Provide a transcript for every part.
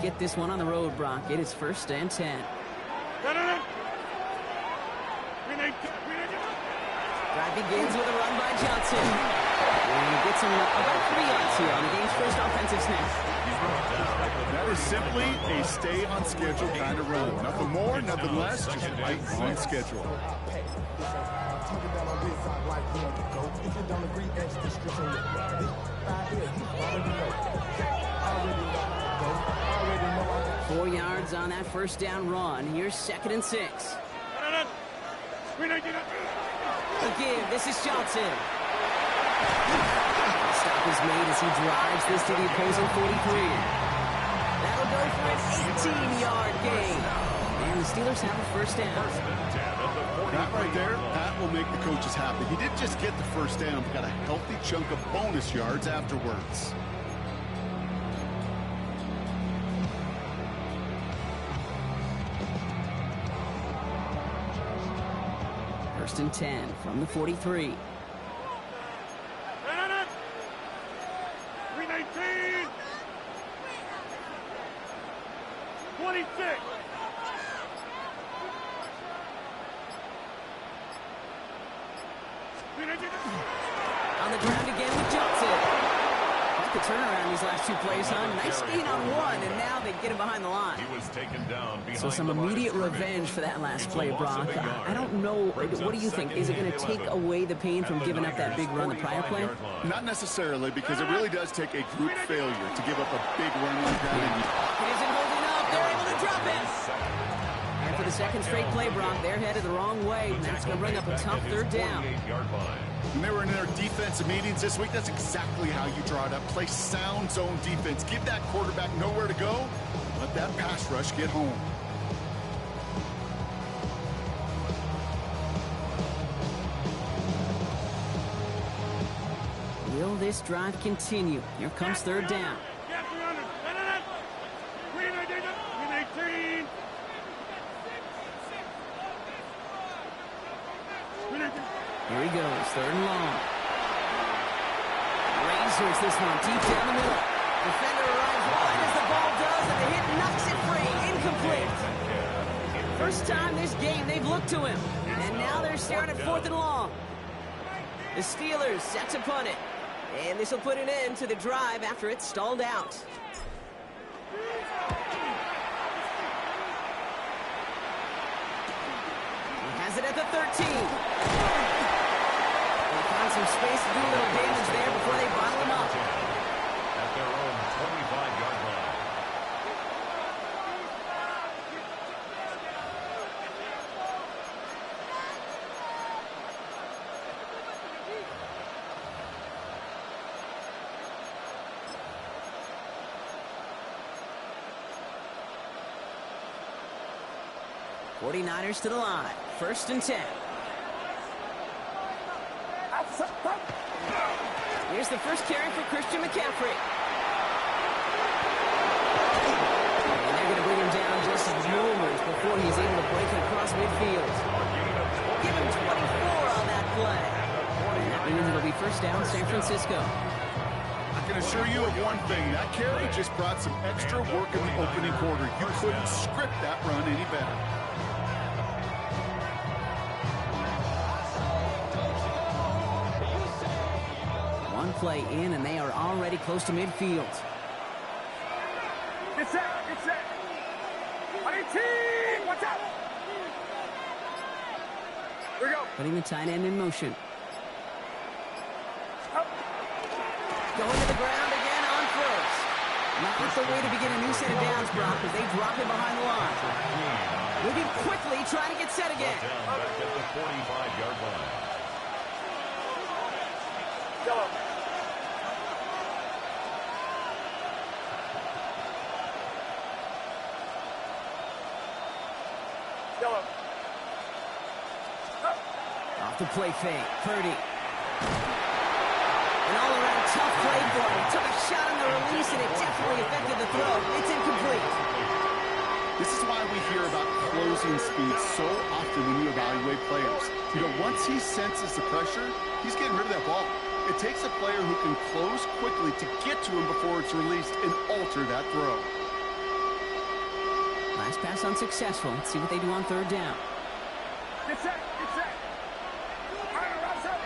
get this one on the road, Brock. It is 1st and 10. Drive begins with a run by Johnson. And he gets him about 3 yards here on the game's first offensive snap. That is simply a stay-on-schedule kind of run. Nothing more, nothing less, just right on schedule. Four yards on that first down run. Here's 2nd and 6. The give. This is Johnson. Stop is made as he drives this to the opposing 43. That'll go for an 18-yard gain. And the Steelers have a first down. That right there, that will make the coaches happy. He didn't just get the first down, but got a healthy chunk of bonus yards afterwards. First and 10 from the 43. 26. On the ground again with Johnson. Quite the turnaround these last 2 plays, huh? Nice gain on one, and now they get him behind the line. He was taken down behind So some immediate revenge for that last play, Brock. I don't know. What do you think? Is it going to take away the pain from giving up that big run the prior play? Not necessarily, because it really does take a group failure to give up a big run like that. It isn't holding up. They're able to drop it. And for the second straight play, Brock, they're headed the wrong way. And that's going to bring up a tough 3rd down. When they were in their defensive meetings this week, that's exactly how you draw it up. Play sound zone defense. Give that quarterback nowhere to go. Let that pass rush get home. Will this drive continue? Here comes 3rd down. Here he goes, 3rd and long. Razors this one deep down the middle. Defender arrives wide as the ball does, and the hit knocks it free. Incomplete. First time this game they've looked to him. And now they're staring at 4th and long. The Steelers set to punt it. And this will put an end to the drive after it's stalled out. He has it at the 13. Some space to do a little damage there before they bottle him up. At their own 25-yard line. '49ers to the line. 1st and 10. Here's the first carry for Christian McCaffrey. And they're going to bring him down just moments before he's able to break it across midfield. Give him 24 on that play. And that means it'll be 1st down, San Francisco. I can assure you of one thing. That carry just brought some extra work in the opening quarter. You couldn't script that run any better. One play in, and they are already close to midfield. Get set, get set. 18, watch out. Here we go. Putting the tight end in motion. Going to the ground again on 1st. Not the way to begin a new set of downs, Brock, as they drop him behind the line. Moving quickly, trying to get set again. Down back at the 45-yard line. Yellow. Yellow. Off the play fake, Purdy. An all-around tough play for him. Took a shot on the release, and it definitely affected the throw. It's incomplete. This is why we hear about closing speed so often when you evaluate players. You know, once he senses the pressure, he's getting rid of that ball. It takes a player who can close quickly to get to him before it's released and alter that throw. Last pass unsuccessful. Let's see what they do on third down. Get set. Get set. Rise up.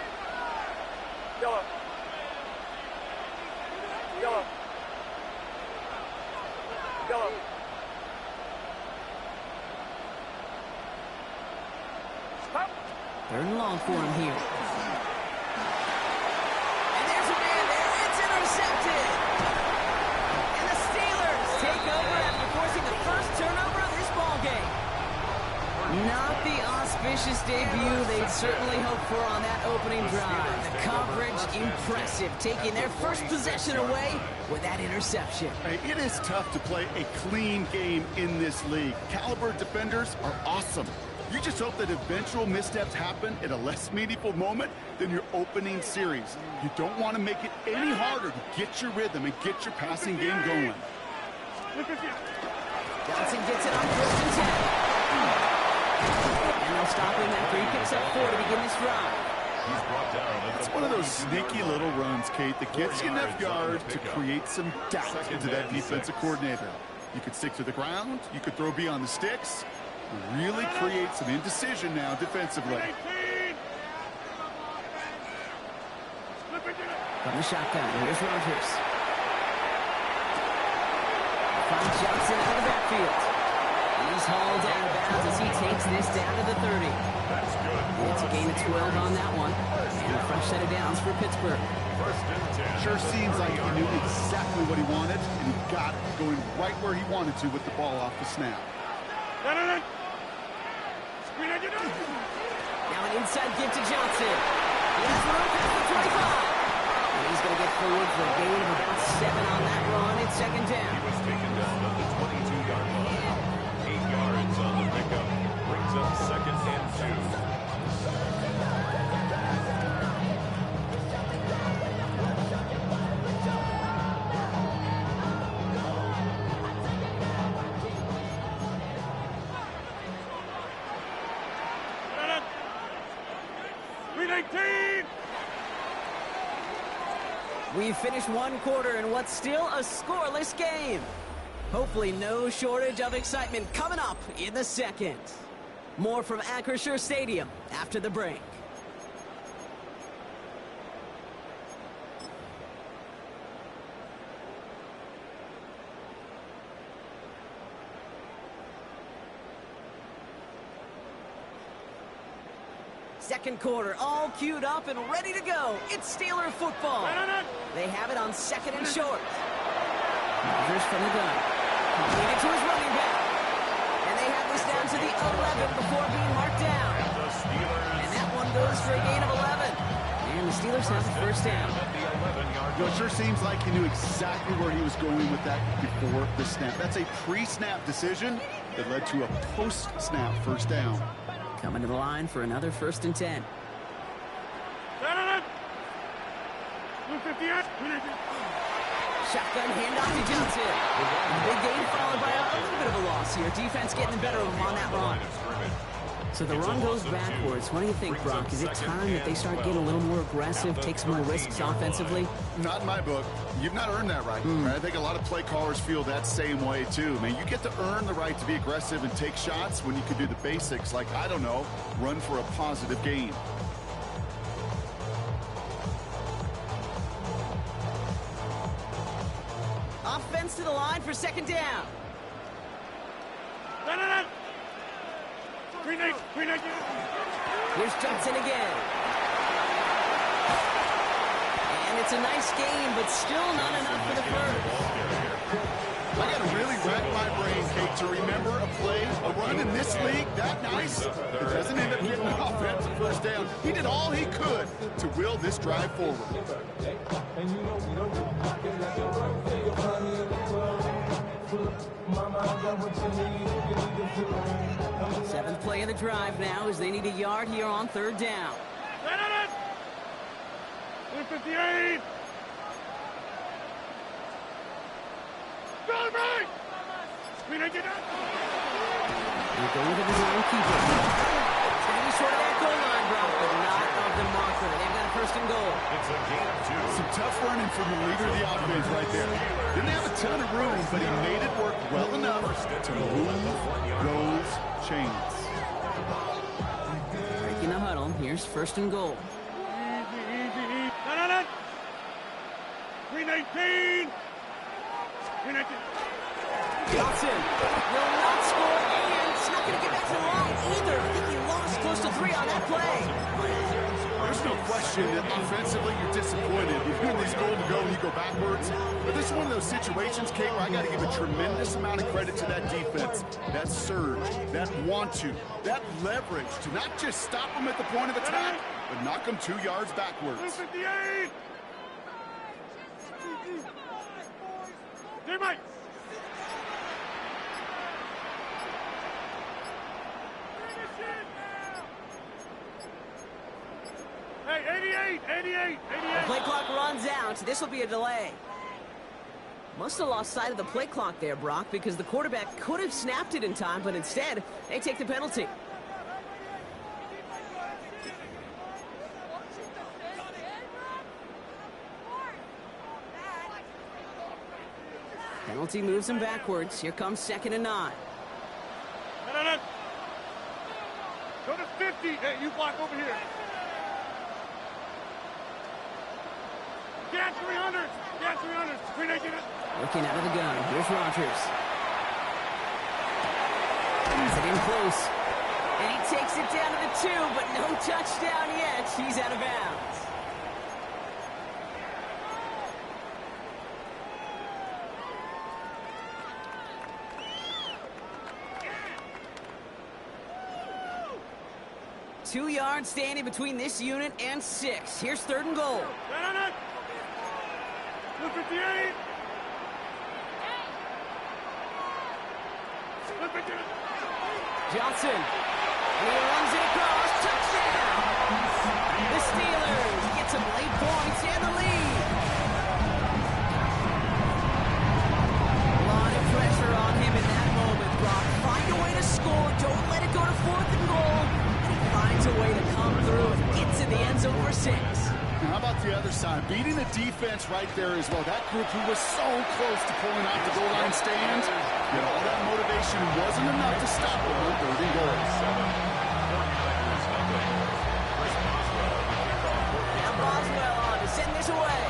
Yellow. Yellow. Yellow. Stop. Third and long for him here. And there's a man there. It's intercepted. And the Steelers take over after forcing the first turnover of this ball game. Not the auspicious debut they'd certainly hoped for on that opening drive. The coverage, impressive, taking their first possession away with that interception. Hey, it is tough to play a clean game in this league. Caliber defenders are awesome. You just hope that eventual missteps happen at a less meaningful moment than your opening series. You don't want to make it any harder to get your rhythm and get your passing game going. Johnson gets it on first and 10. And they'll stop him after he picks up 4 to begin this drive. He's brought down. It's one of those sneaky little runs, Kate, that gets you enough yards to create some doubt into that defensive coordinator. You could stick to the ground. You could throw beyond the sticks. Really create some indecision now defensively. From the shotgun, here's Rodgers. Finds Johnson out of the backfield. He's hauled out of bounds as he takes this down to the 30. That's good. It's a gain of 12 on that one. And a fresh set of downs for Pittsburgh. First and 10. Sure seems like he knew exactly what he wanted, and he got it, going right where he wanted to with the ball off the snap. Now an inside give to Johnson. He has room past the 25. And he's going to get forward for a gain of about 7 on that run. It's second down. He was taken down at the 22-yard line. 8 yards on the pickup. Brings up second and 2. We've finished one quarter in what's still a scoreless game. Hopefully no shortage of excitement coming up in the second. More from Acrisure Stadium after the break. Second quarter, all queued up and ready to go. It's Steeler football. They have it on second and short. Rodgers from the gun. Completed to his running back. And they have this down to the 11 before being marked down. And that one goes for a gain of 11. And the Steelers have the first down. You know, it sure seems like he knew exactly where he was going with that before the snap. That's a pre-snap decision that led to a post-snap first down. Coming to the line for another first and 10. Shotgun handoff to Johnson. Big gain followed by a little bit of a loss here. Defense getting the better of him on that run. So the run goes backwards. What do you think, Brock? Is it time that they start getting a little more aggressive, take some more risks offensively? Not in my book. You've not earned that right. I think a lot of play callers feel that same way, too. Man, you get to earn the right to be aggressive and take shots when you can do the basics, like, I don't know, run for a positive gain. Offense to the line for second down. Here's Johnson again. And it's a nice game, but still not enough for the first. I got to really rack my brain, Kate, to remember a play, a run in this league that nice. It doesn't end up getting an offensive first down. He did all he could to will this drive forward. Seventh play of the drive now as they need a yard here on third down. 58. They go with a design keeper. It's going to be short of that goal line, Brock, but not a of the marker. They've got a first and goal. It's a gain of 2. Some tough running from the leader of the offense right there. Didn't have a ton of room, but he made it work well enough to move those chains. Breaking the huddle. Here's first and goal. Easy. No. 319. 319. Johnson will not score, and it's not going to get back to the line either. I think he lost close to 3 on that play. There's no question that offensively you're disappointed. You're doing these goal to go and you go backwards. But this is one of those situations, Kate, where I got to give a tremendous amount of credit to that defense. That surge, that want to, that leverage to not just stop them at the point of attack, but knock them 2 yards backwards. 258. Hey, Mike. Hey, 88. The play clock runs out. This will be a delay. Must have lost sight of the play clock there, Brock, because the quarterback could have snapped it in time, but instead, they take the penalty. Penalty moves him backwards. Here comes 2nd and 9. No. Go to 50. Hey, you block over here. Get 300. 319. Looking out of the gun. Here's Rodgers. He's it in close. And he takes it down to the 2, but no touchdown yet. He's out of bounds. Two yards standing between this unit and 6. Here's 3rd and goal. 258. Johnson. He runs it across. Touchdown! The Steelers get some late points and the lead. A lot of pressure on him in that moment, Brock. Find a way to score. Don't let it go to 4th and goal. And he finds a way to come through and gets in the end zone for 6. How about the other side? Beating the defense right there as well. That group who was so close to pulling out the goal line stand, yet all that motivation wasn't enough to stop them on 3rd and goal. Now Boswell on to send this away.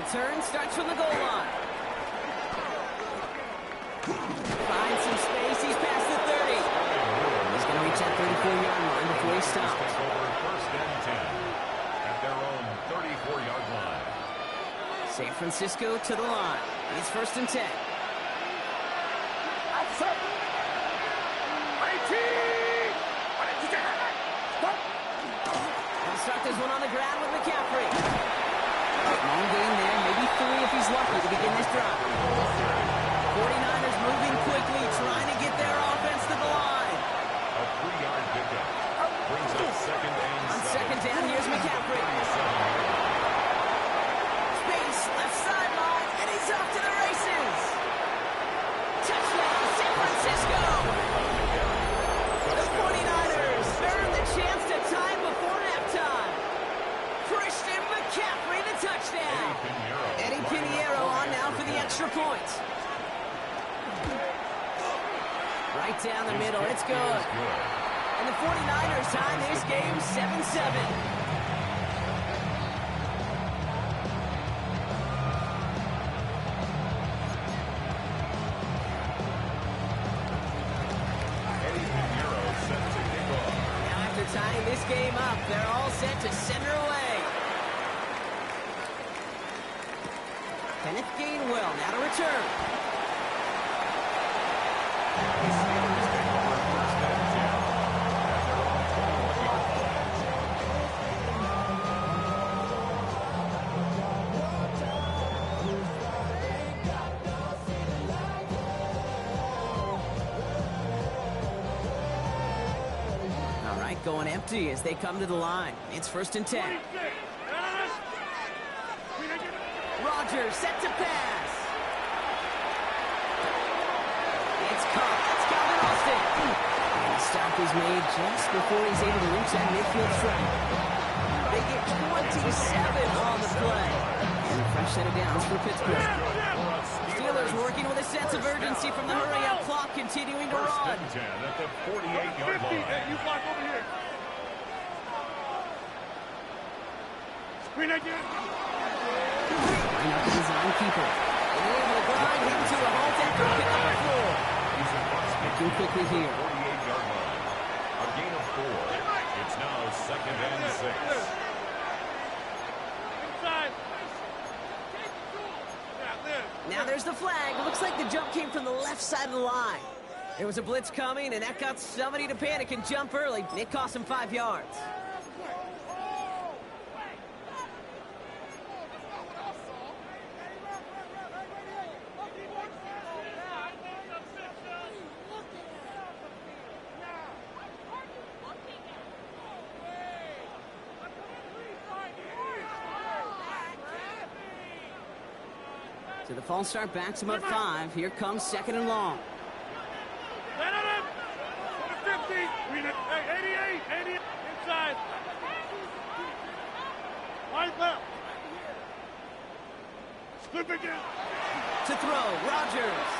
Return starts from the goal line. Finds some space. He's past the 30. He's going to reach that 34-yard line before he stops. First and 10 at their own 34-yard line. San Francisco to the line. It's 1st and 10. They'll start this one on the ground with McCaffrey. Long game there, maybe 3 if he's lucky to begin this drive. 49ers moving quickly, trying to get their offense to the line. A 3-yard pickup brings up 2nd and 7. On 2nd down, here's McCaffrey. Space, left sideline, and he's off to the races. Touchdown, San Francisco. The 49ers earn the chance to tie before halftime. Christian McCaffrey, the touchdown. Eddie Pinheiro on now for the extra point. Right down the middle, it's good. And the 49ers tie this game 7-7. Now after tying this game up, they're all set to send her away. Kenneth Gainwell now to return. All right, going empty as they come to the line. It's 1st and 10. Rodgers set to pass. It's caught. It's Calvin Austin. Stop is made just before he's able to reach that midfield stripe. They get 27 on the play. And a fresh set of downs for Pittsburgh. Steelers working with a sense of urgency from the hurry-up clock, continuing to run. Second and 10 at the 48-yard line. Hey, you block over here. Screen again. Line up the design keeper. And they're able to grind him to a halt after a pick up the floor. Looking quickly here. 48-yard line. A gain of 4. It's now second and 6. Inside. Now there's the flag. It looks like the jump came from the left side of the line. There was a blitz coming, and that got somebody to panic and jump early. It cost him 5 yards. So the false start backs him up 5. Here comes second and long. Let it up. 50. Hey, 88. Inside. Line left. Slip again. To throw, Rodgers.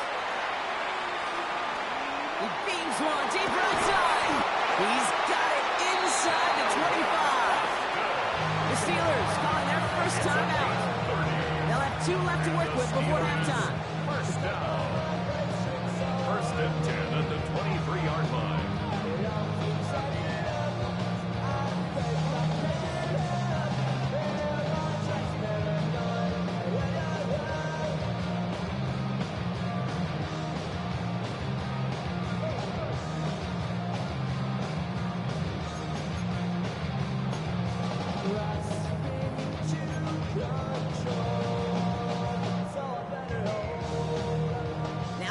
He beams one deep right side. He's got it inside the 25. The Steelers calling their first time out. They'll have 2 left to work with before halftime. First down. First and 10 at the 23-yard line.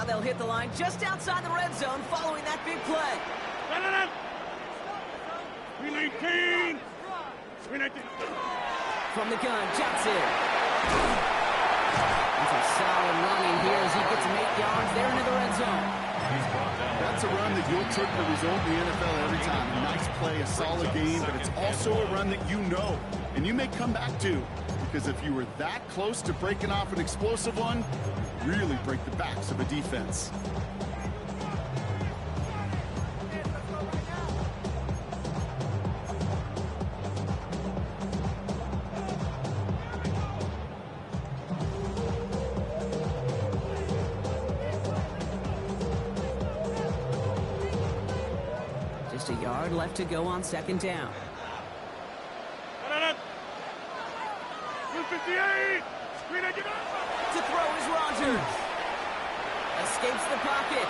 They'll hit the line just outside the red zone following that big play. Screen 19. From the gun, Johnson. That's a solid running here as he gets him 8 yards there into the red zone. That's a run that you'll take the result in the NFL every time. A nice play, a solid game, but it's also a run that you know and you may come back to. Because if you were that close to breaking off an explosive one, you really break the backs of a defense. Just a yard left to go on second down. 58. To throw is Rodgers. Escapes the pocket.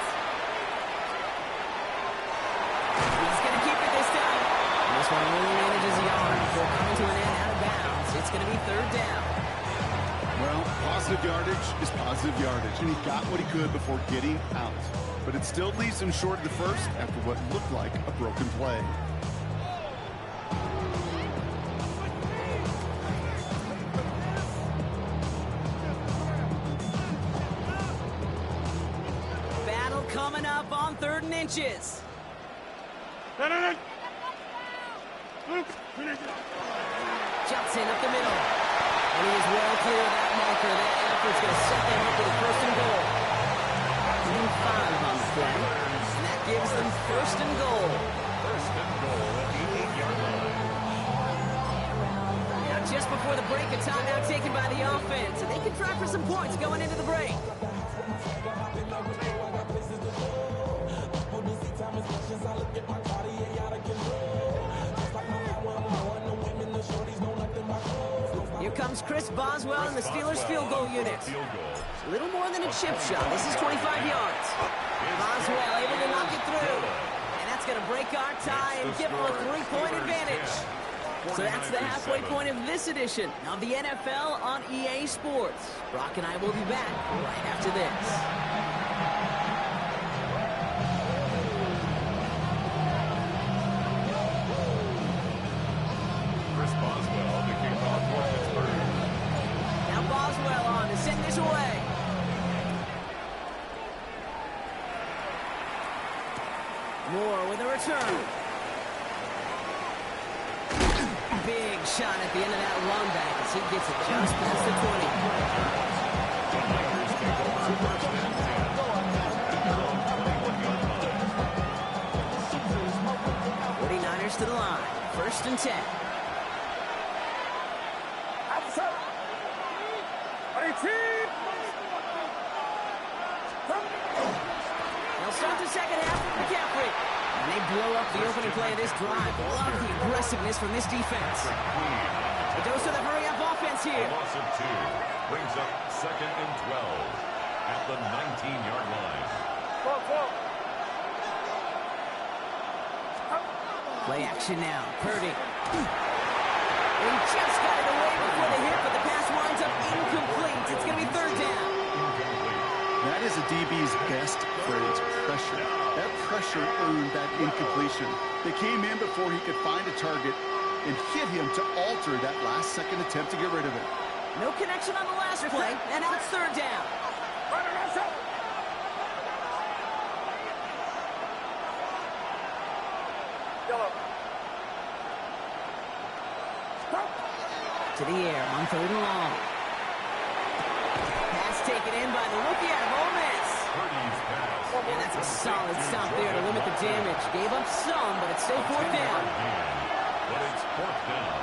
He's going to keep it this time. And this one only manages a yard before coming to an end out of bounds. It's going to be third down. Well, positive yardage is positive yardage, and he got what he could before getting out. But it still leaves him short of the first after what looked like a broken play. Coming up on 3rd and inches. Johnson up the middle. And he is well clear of that marker. That effort's going to set them up with a first and goal. 5 on the play. And that gives them first and goal. First and goal at the 8-yard line. Now just before the break, a timeout taken by the offense. And they can try for some points going into the break. Here comes Chris Boswell in the Steelers field goal unit. A little more than a chip shot. This is 25 yards. Boswell able to knock it through. And that's going to break our tie and give them a 3-point advantage. So that's the halfway point of this edition of the NFL on EA Sports. Brock and I will be back right after this. Send this away. Moore with a return. Big shot at the end of that run back as he gets it just past the 20. The Niners take over first and 10. From 21 yard line. 49ers to the line. First and 10. They'll start the second half with McCaffrey. And they blow up the opening play of this drive. Love the aggressiveness from this defense. It goes to the hurry-up offense here. A loss of 2 brings up second and 12 at the 19-yard line. Play action now. Purdy. He just got it away before the hit, but the pass winds up incomplete. It's going to be third down. That is a DB's best phrase, pressure. That pressure earned that incompletion. They came in before he could find a target and hit him to alter that last-second attempt to get rid of it. No connection on the last play, and now it's third down. To the air on third and long. Pass taken in by the rookie out of Ole Miss. Purdy's pass. And that's a solid stop there to limit the damage. Gave up some, but it's still fourth down. But it's fourth down.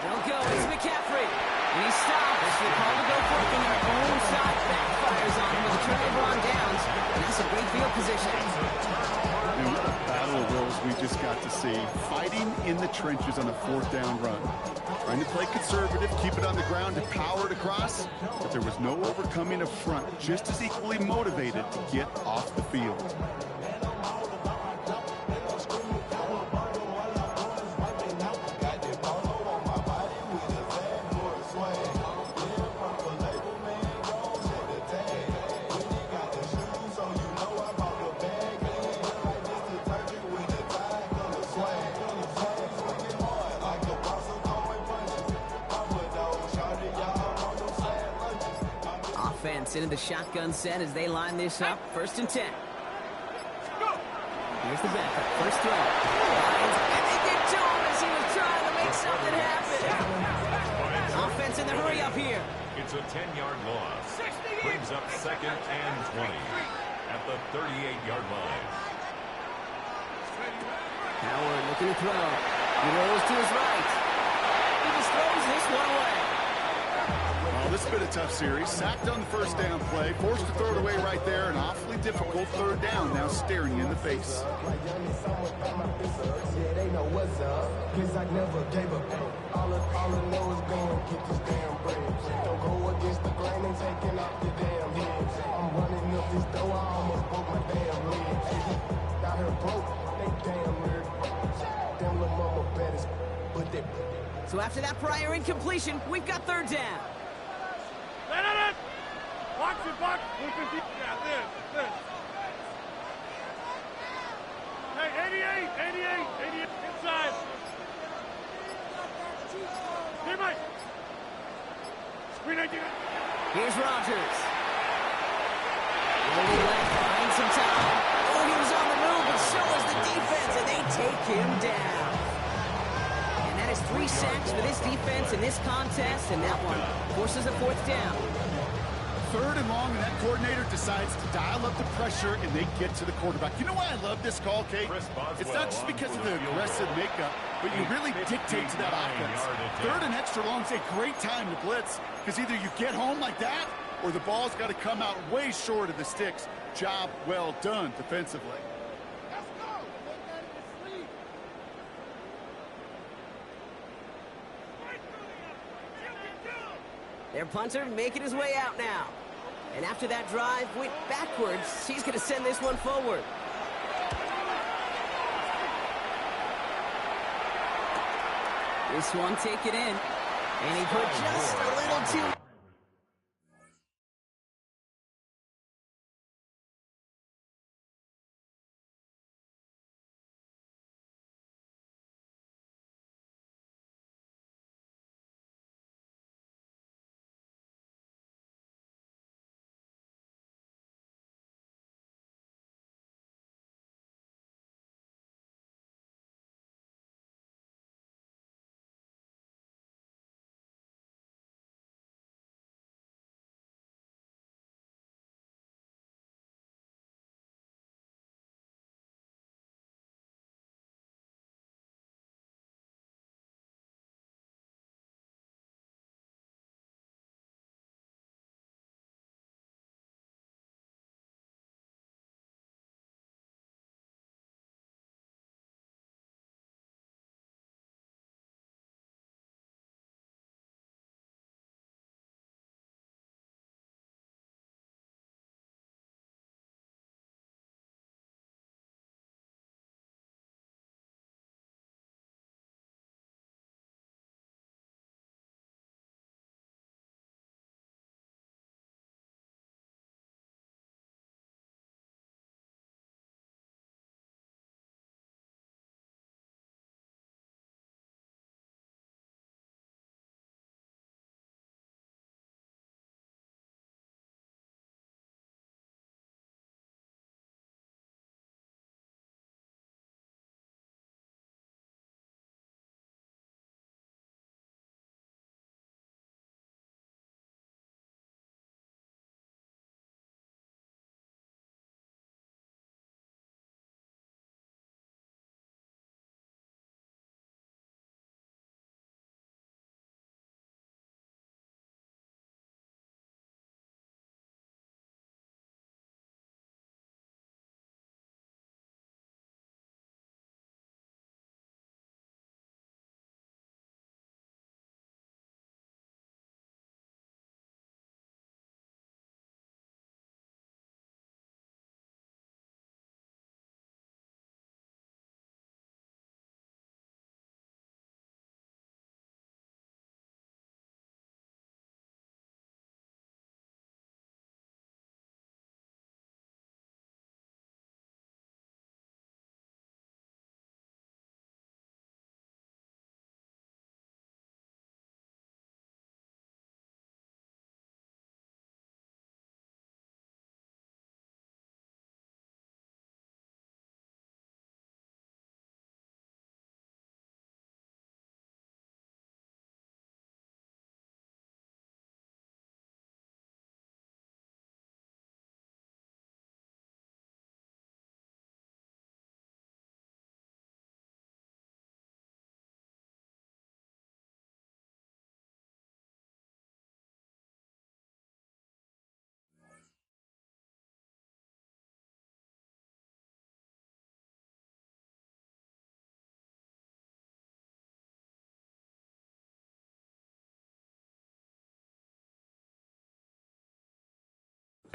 They'll go. It's McCaffrey. And he stops. They're called to go for it from their own side. Backfires on him with a turnover on downs. And that's a great field position. And what a battle of wills we just got to see. Fighting in the trenches on a fourth down run. Trying to play conservative, keep it on the ground and power it across. But there was no overcoming a front just as equally motivated to get off the field. Offense into the shotgun set as they line this up. First and 10. Here's the backup. First throw. And they get to him as he was trying to make something happen. Offense in the hurry up here. It's a 10-yard loss. Brings up second and 20 at the 38-yard line. Howard looking to throw. He rolls to his right. He just throws this one away. Well, this has been a tough series. Sacked on the first down play, forced to throw it away right there. An awfully difficult third down now staring you in the face. So after that prior incompletion, we've got third down. Box it, box. Yeah, this. Hey, 88, inside. Hey, Mike. Screen 18. Here's Rodgers. Rolling left, finds some time. Oh, he was on the move, but so was the defense, and they take him down. And that is 3 sacks for this defense in this contest, and that one forces a fourth down. Third and long, and that coordinator decides to dial up the pressure, and they get to the quarterback. You know why I love this call, Kate? It's not just because of the aggressive makeup, but you really dictate to that offense. Third and extra long is a great time to blitz, because either you get home like that, or the ball's got to come out way short of the sticks. Job well done defensively. Their punter making his way out now. And after that drive went backwards, he's going to send this one forward. This one take it in. And he put just a little too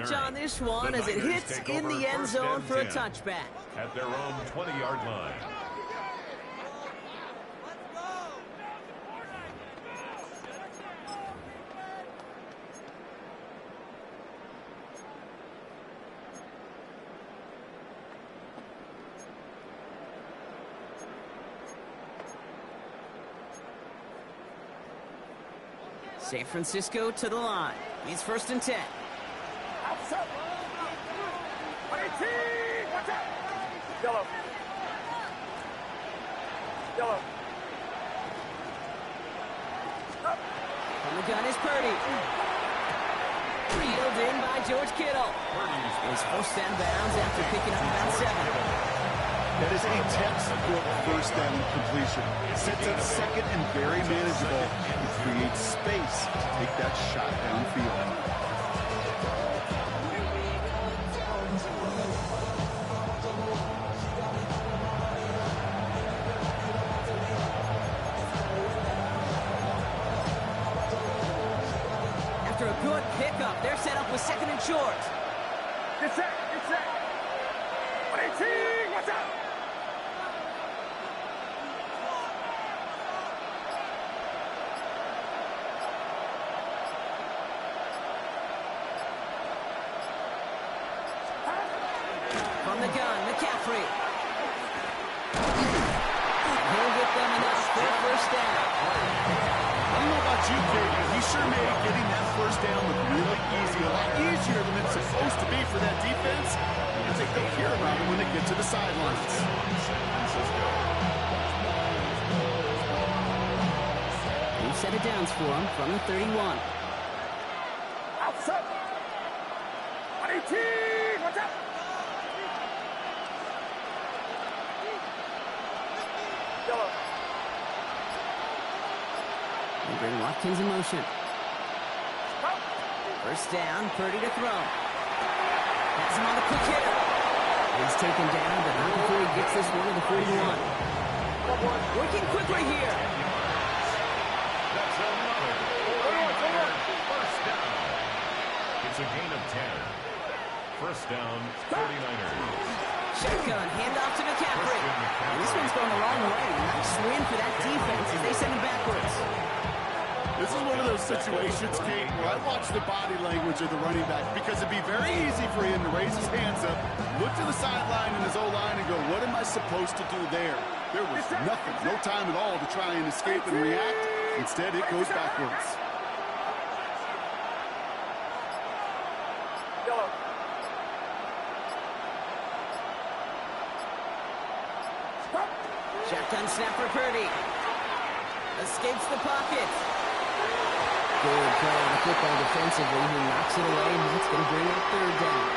catch on this one as it hits in the end zone for a touchback. At their own 20-yard line. San Francisco to the line. It's 1st and 10. Outside. 18. Watch out. Yellow. Yellow. Up. From the gun is Purdy. Reeled in by George Kittle. He's forced down bounds after picking up about 7. That is a textbook first down completion. Sets up second and very manageable. It creates space to take that shot downfield. After a good pickup, they're set up with 2nd and short. Get set. Get set. 18. Watch out. From the gun, McCaffrey. He'll get them enough for a 1st down. I don't know about you, Katie. He sure made getting that 1st down look really easy. A lot easier than it's supposed to be for that defense. Because they don't care about it when they get to the sidelines. New set of downs for him from the 31. Outside. 18. Watch out. Yellow. They bring Watkins in motion. 1st down, Purdy to throw. That's him on the quick hitter. He's taken down, but not before he gets this one to the 41. Working quickly here. That's another 1st down. It's a gain of 10. 1st down, 49ers. Shotgun, handoff to McCaffrey. And this one's going the wrong way. Nice win for that defense as they send him backwards. This is one of those situations, Kate, where I watch the body language of the running back because it'd be very easy for him to raise his hands up, look to the sideline in his O-line and go, what am I supposed to do there? There was nothing, no time at all to try and escape and react. Instead, it goes backwards. Yellow. Shotgun snap for Purdy. Escapes the pocket. Good play on the football defensively. He knocks it away, and that's going to bring up 3rd down.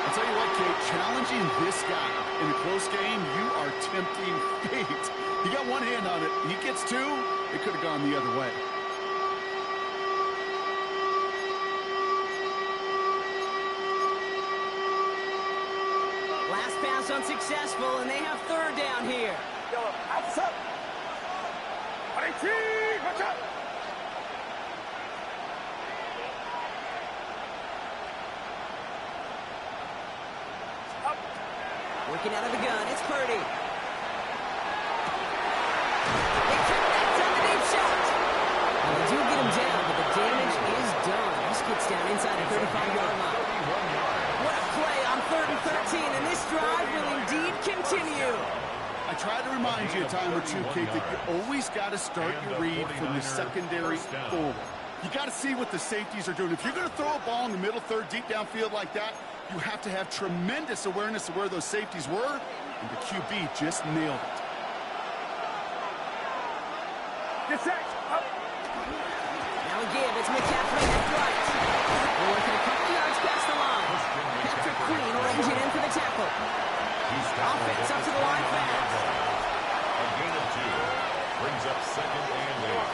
I'll tell you what, Kate, challenging this guy in a close game, you are tempting fate. He got one hand on it. He gets 2, it could have gone the other way. Last pass unsuccessful, and they have 3rd down here. Yellow. Outside. 18. Watch out. Working out of the gun, it's Purdy. They connect on the deep shot. And they do get him down, but the damage is done. This gets down inside the 35-yard line. What a play on 3rd and 13, and this drive will indeed continue. I try to remind you a time or two, Kate, that you always got to start your read from the secondary forward. You got to see what the safeties are doing. If you're going to throw a ball in the middle third, deep downfield like that, you have to have tremendous awareness of where those safeties were, and the QB just nailed it. Get set. Up. Now again, it's McCaffrey at right. They're working a couple yards past the line. Patrick Queen ranging in for the tackle. Offense up to the line fast. A gain of 2. Brings up 2nd and 8.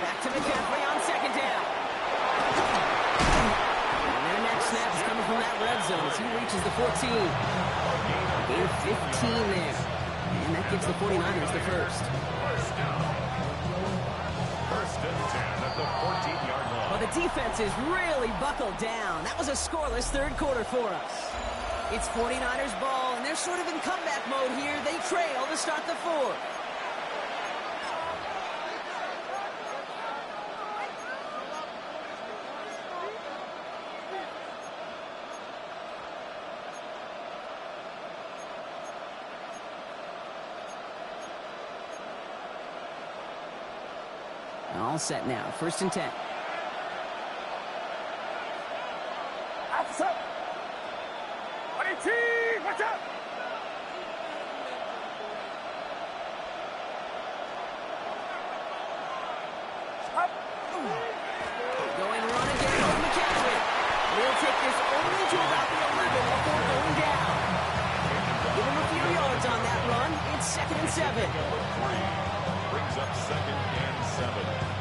Back to McCaffrey on 2nd down. And their next snap is coming from that red zone as he reaches the 14. Gain of 15 there. And that gives the 49ers the 1st. 1st down. 1st and 10 at the 14-yard line. Well, the defense is really buckled down. That was a scoreless third quarter for us. It's 49ers ball, and they're sort of in comeback mode here. They trail to start the fourth. All set now. 1st and 10. Outside. Watch out. Going run again on McCaffrey. They'll take this only to about the 11 before going down. Give him a few yards on that run. It's 2nd and 7. Brings up 2nd and 7.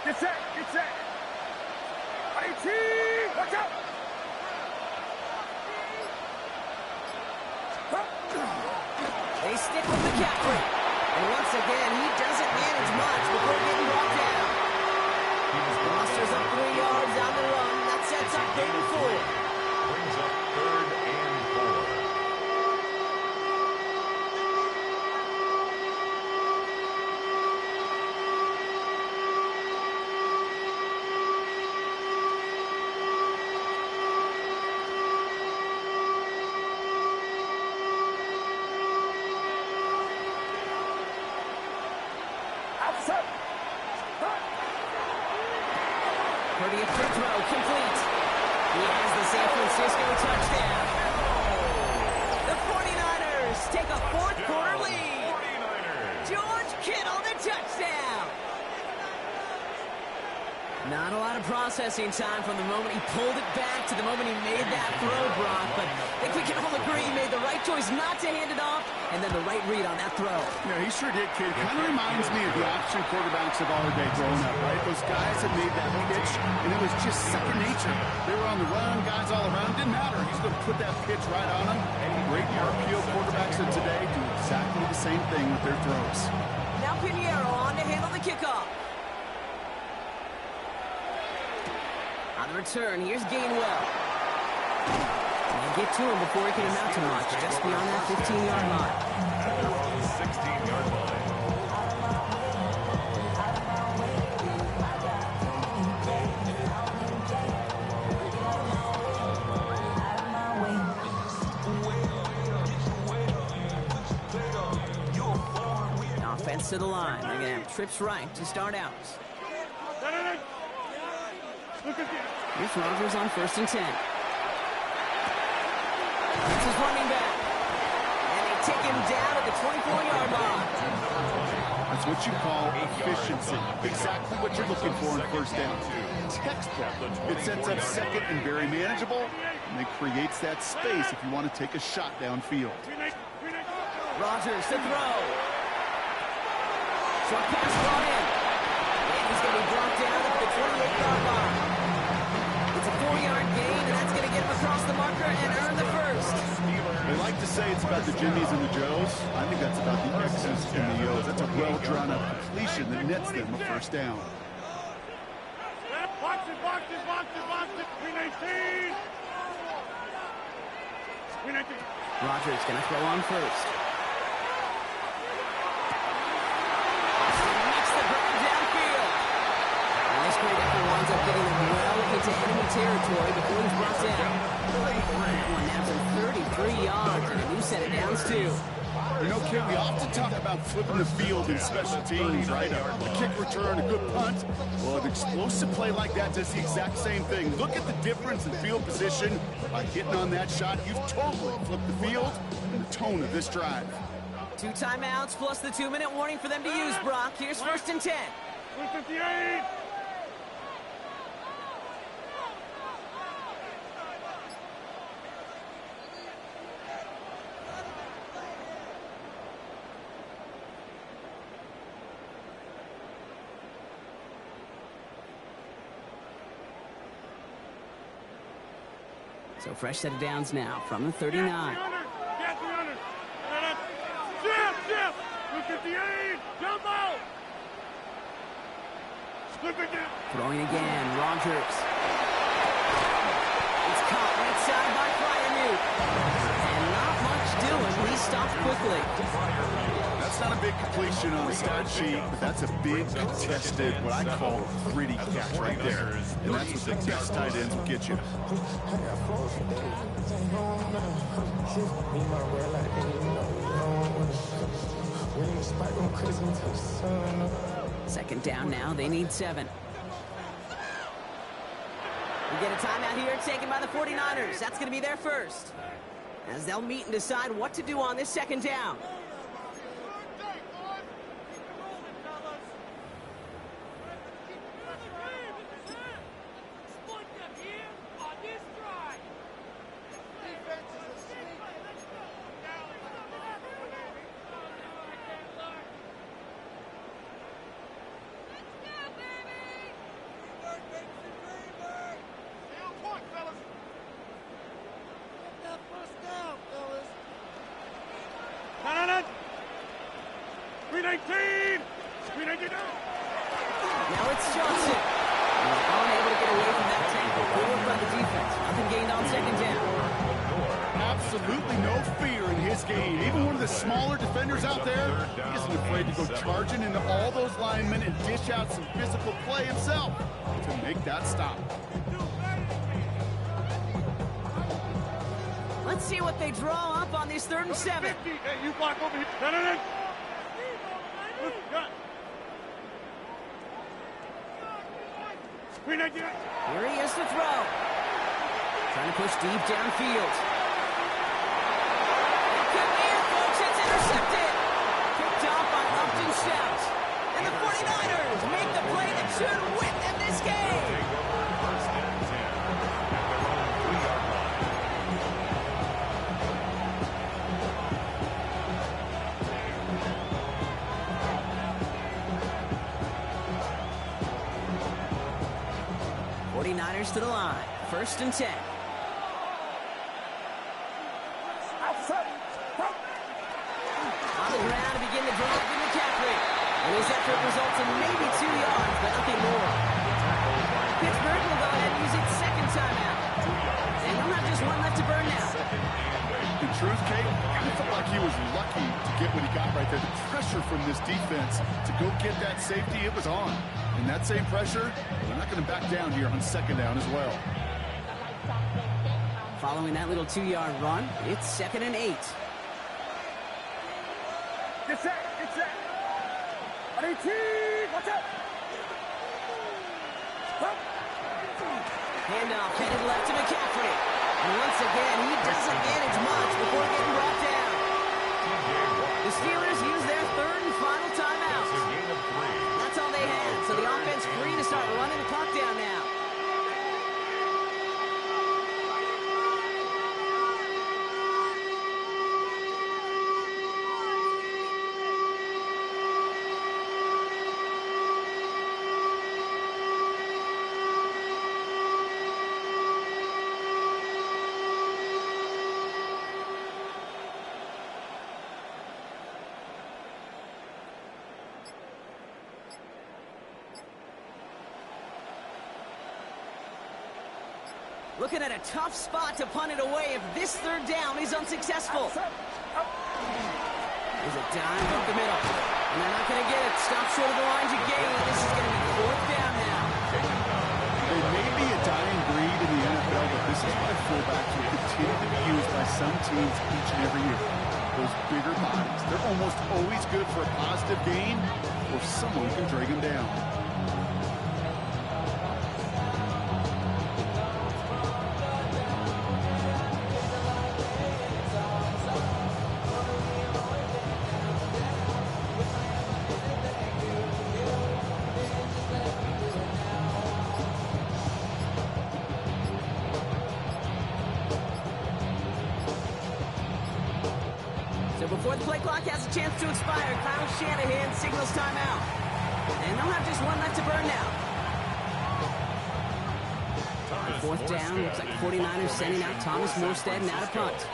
Get set. Watch out. They stick with McCaffrey. And once again, he doesn't manage much before getting brought down. Monsters up 3 yards on the run. That sets up 3rd and 4. Brings up 3rd and 4. Outside. Purdy a quick throw, complete. He has the San Francisco touchdown. The 49ers take a 4th quarter lead. 49ers. George Kittle, the touchdown. Not a lot of processing time from the moment he pulled it back to the moment he made that throw, Brock. But I think we can all agree he made the right choice not to hand it off, and then the right read on that throw. Yeah, he sure did, kid. Kind of reminds me of the option quarterbacks of our day growing up, right? Those guys that made that pitch, and it was just second nature. They were on the run, guys all around. Didn't matter. He's going to put that pitch right on them. Great RPO quarterbacks of today do exactly the same thing with their throws. Now Pinheiro on to handle the kickoff. On the return, here's Gainwell. They get to him before he can amount to much, just beyond that 15-yard line. At their own 16-yard line. Offense to the line. They're going to have trips right to start out. Here's Rodgers on 1st and 10. That's his running back. And they take him down at the 24-yard line. That's what you call efficiency. Exactly what you're looking for in 1st down. Textbook. It sets up 2nd and very manageable, and it creates that space if you want to take a shot downfield. Rodgers to throw. Short pass brought in. And he's going to be brought down at the 28-yard line. It's a 4-yard gain, and that's going to get him across the marker and earn the 1st. They like to say it's about the Jimmies and the Joes. I think that's about the X's and the O's. That's a well-drawn-up completion that nets them a 1st down. Box it. 319. Rodgers going to throw on 1st. Winds up getting him well into enemy territory before he's brought down. That one now for 33 yards and a new set of downs, too. You know, kid, we often talk about flipping the field in special teams, right? A kick return, a good punt. Well, an explosive play like that does the exact same thing. Look at the difference in field position. By getting on that shot, you've totally flipped the field and the tone of this drive. 2 timeouts plus the 2-minute warning for them to use, Brock. Here's 1st and 10. 158. So fresh set of downs now from the 39. Get 300. Jeff. Look at the 8. Jump out. Slip again. Throwing again. Rogers. It's caught right side by Fryermuth. And not much doing. He stopped quickly. That's not a big completion on the stat sheet, but that's a big contested, what I call gritty catch right there. And that's what the best tight ends will get you. Second down now. They need 7. We get a timeout here taken by the 49ers. That's going to be their first, as they'll meet and decide what to do on this second down. Now it's Johnson. He's unable to get away from that tackle. Good work by the defense. Nothing gained on second down. Absolutely no fear in his game. Even one of the smaller defenders out there, he isn't afraid to go charging into all those linemen and dish out some physical play himself to make that stop. Let's see what they draw up on this 3rd and 7. Hey, you block over here. No. Here he is to throw. Trying to push deep downfield. It could be it, folks. It's intercepted. Picked off by Upton Stout. And the 49ers make the play that should win them this game. First and 10 at their own 3-yard line. To the line. 1st and 10. On the ground to begin the drive to McCaffrey. And his effort results in maybe 2 yards, but nothing more. Pittsburgh will go ahead and use its 2nd timeout. And they'll have just 1 left to burn now. In truth, Kate, I felt like he was lucky to get what he got right there. The pressure from this defense to go get that safety, it was on. And that same pressure, they're not going to back down here on 2nd down as well. Following that little 2-yard run, it's 2nd and 8. Get set. Watch out. Handoff headed left to McCaffrey. And once again, he doesn't manage much before getting brought down. The Steelers use their 3rd and final timeout. That's all they had, so the offense free to start running the clock down now. Looking at a tough spot to punt it away if this 3rd down is unsuccessful. There's a dime up the middle. And they're not going to get it. Stop short of the line to gain. This is going to be 4th down now. They may be a dying breed in the NFL, but this is why fullbacks will continue to be used by some teams each and every year. Those bigger bodies, they're almost always good for a positive gain or someone can drag them down. Before the play clock has a chance to expire, Kyle Shanahan signals timeout. And they'll have just 1 left to burn now. Fourth down, looks like 49ers sending out Thomas Morstead now to punt.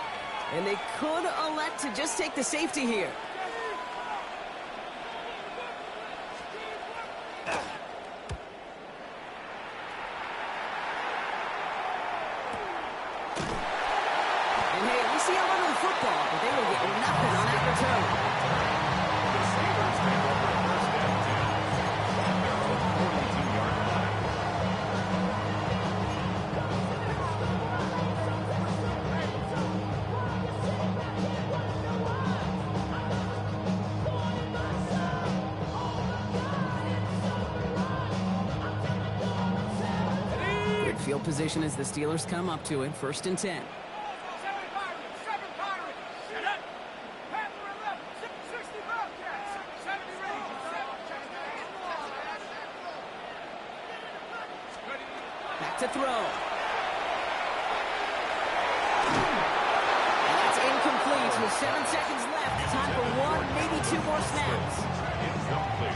And they could elect to just take the safety here. And hey, at least he held onto the football, but they will get nothing on that return. The Sabres take over first and 10 at their own 42-yard line. Good field position as the Steelers come up to it, 1st and 10. Back to throw. And that's incomplete with 7 seconds left. Time for one, maybe 2 more snaps.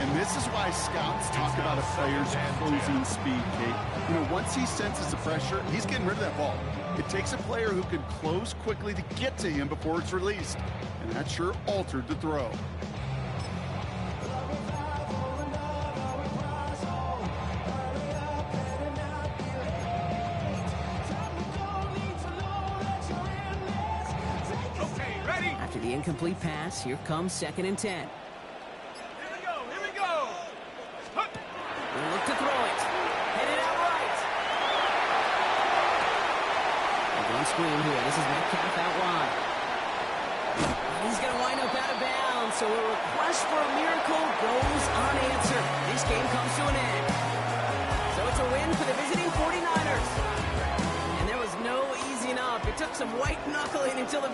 And this is why scouts talk about a player's closing speed, Kate. You know, once he senses the pressure, he's getting rid of that ball. It takes a player who can close quickly to get to him before it's released. And that sure altered the throw. After the incomplete pass, here comes 2nd and 10. Here we go. We'll look to throw it. Headed out right. On screen here, this is Metcalf out wide. He's going to wind up out of bounds, so a request for a miracle goes unanswered. This game comes to an end. So it's a win for the visiting 49ers. And there was no easing up. It took some white knuckling until the